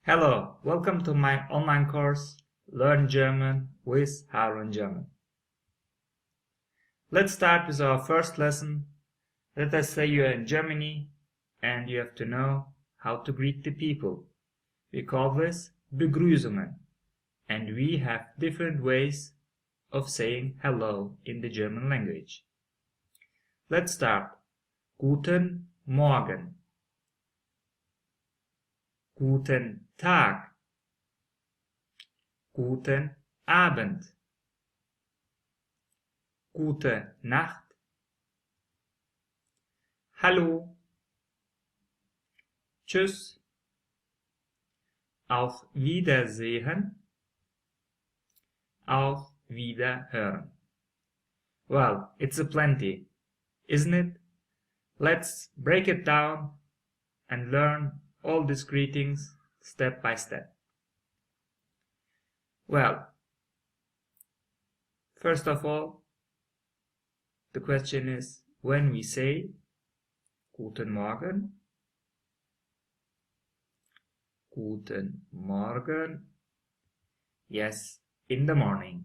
Hello, welcome to my online course Learn German with Harun German. Let's start with our first lesson. Let us say you are in Germany and you have to know how to greet the people. We call this Begrüßungen, and we have different ways of saying hello in the German language. Let's start. Guten Morgen. Guten Tag. Guten Abend. Gute Nacht. Hallo. Tschüss. Auf Wiedersehen. Auf Wiederhören. Well, it's a plenty, isn't it? Let's break it down and learn all these greetings step by step. Well, first of all, the question is when we say Guten Morgen. Guten Morgen. Yes, in the morning.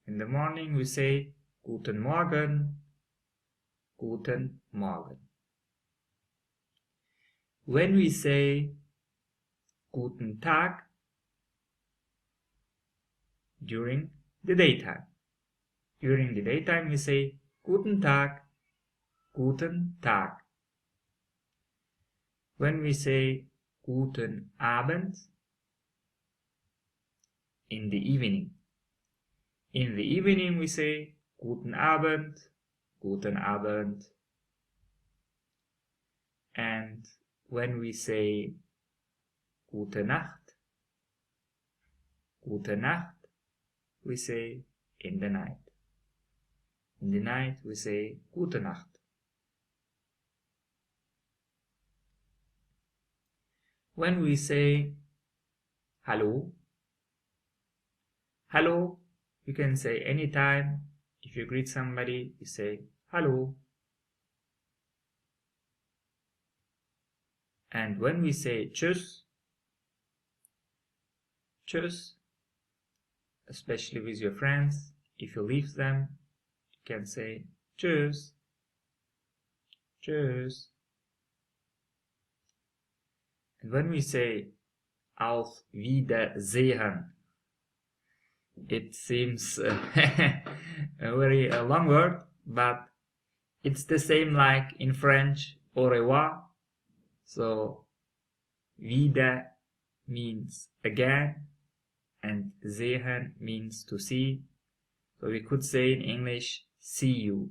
In the morning we say Guten Morgen. Guten Morgen. When we say Guten Tag during the daytime. During the daytime we say Guten Tag, Guten Tag. When we say Guten Abend in the evening. In the evening we say Guten Abend, Guten Abend. And when we say Gute Nacht, Gute Nacht, we say in the night. In the night we say Gute Nacht. When we say Hallo, Hallo, you can say anytime. If you greet somebody, you say Hallo. And when we say Tschüss, Tschüss, especially with your friends, if you leave them, you can say Tschüss, Tschüss. And when we say Auf Wiedersehen, it seems a very long word, but it's the same like in French, au revoir. So, wieder means again, and sehen means to see. So we could say in English, see you.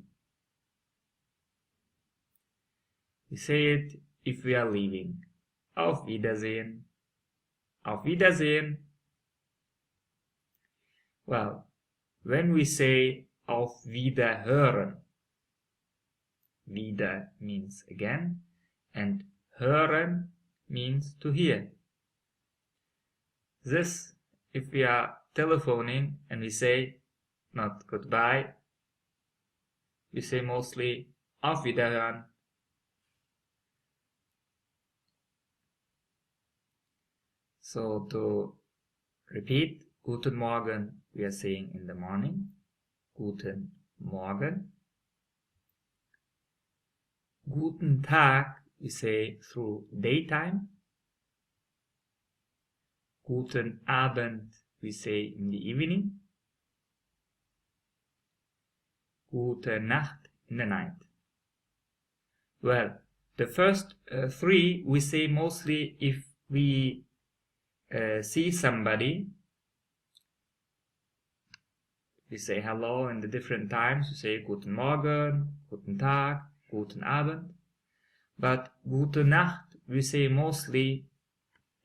We say it if we are leaving. Auf Wiedersehen. Auf Wiedersehen. Well, when we say Auf Wiederhören, wieder means again, and hören means to hear. This, if we are telephoning and we say not goodbye, we say mostly Auf Wiederhören. So to repeat, Guten Morgen we are saying in the morning. Guten Morgen. Guten Tag we say through daytime. Guten Abend we say in the evening. Gute Nacht in the night. Well, the first three we say mostly if we see somebody. We say hello in the different times. We say Guten Morgen, Guten Tag, Guten Abend. But Gute Nacht we say mostly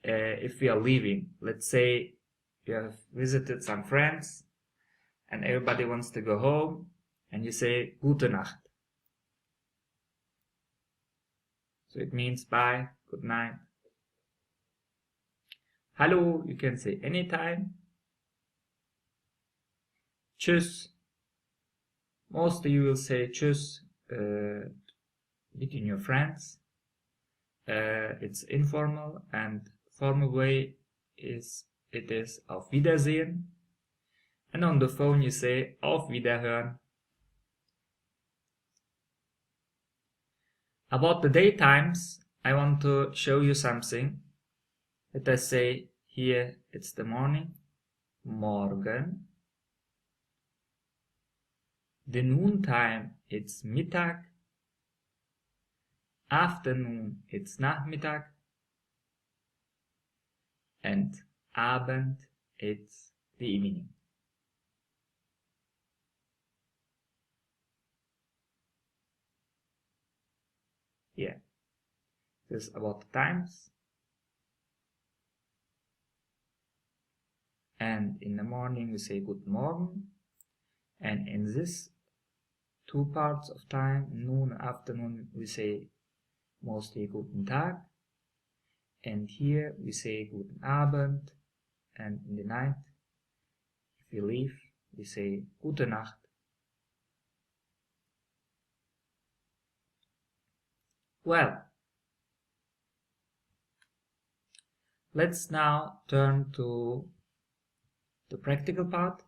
if we are leaving. Let's say you have visited some friends and everybody wants to go home and you say Gute Nacht. So it means bye, good night. Hallo, you can say anytime. Tschüss. Most of you will say tschüss between your friends. It's informal, and formal way is Auf Wiedersehen. And on the phone you say Auf Wiederhören. About the daytimes, I want to show you something. Let us say here it's the morning, Morgen. The noontime, it's Mittag. Afternoon, it's Nachmittag. And Abend, it's the evening. Yeah, this is about the times. And in the morning we say Guten Morgen. And in this two parts of time, noon and afternoon, we say mostly Guten Tag. And here we say Guten Abend. And in the night, if we leave, we say Gute Nacht. Well, let's now turn to the practical part.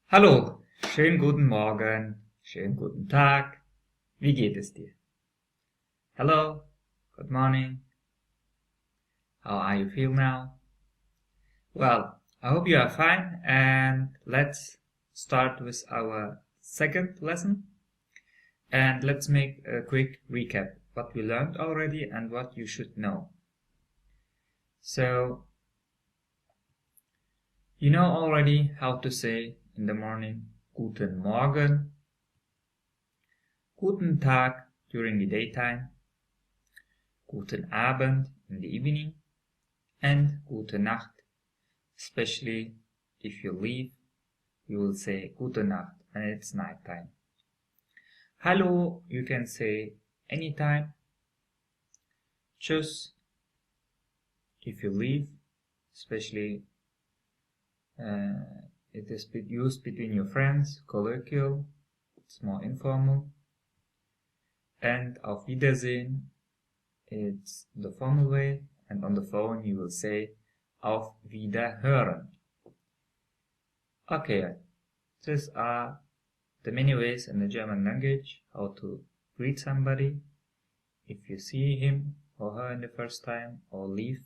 Hallo, schönen guten Morgen, schönen guten Tag. Wie geht es dir? Hello, good morning. How are you feel now? Well, I hope you are fine, and let's start with our second lesson. And let's make a quick recap what we learned already and what you should know. So, you know already how to say in the morning Guten Morgen, Guten Tag during the daytime, Guten Abend in the evening, and Gute Nacht, especially if you leave, you will say Gute Nacht when it's nighttime. Hallo, you can say anytime. Tschüss, if you leave, especially it is used between your friends, colloquial, it's more informal. And Auf Wiedersehen, it's the formal way, and on the phone you will say Auf Wiederhören. Okay, these are the many ways in the German language how to greet somebody if you see him or her in the first time or leave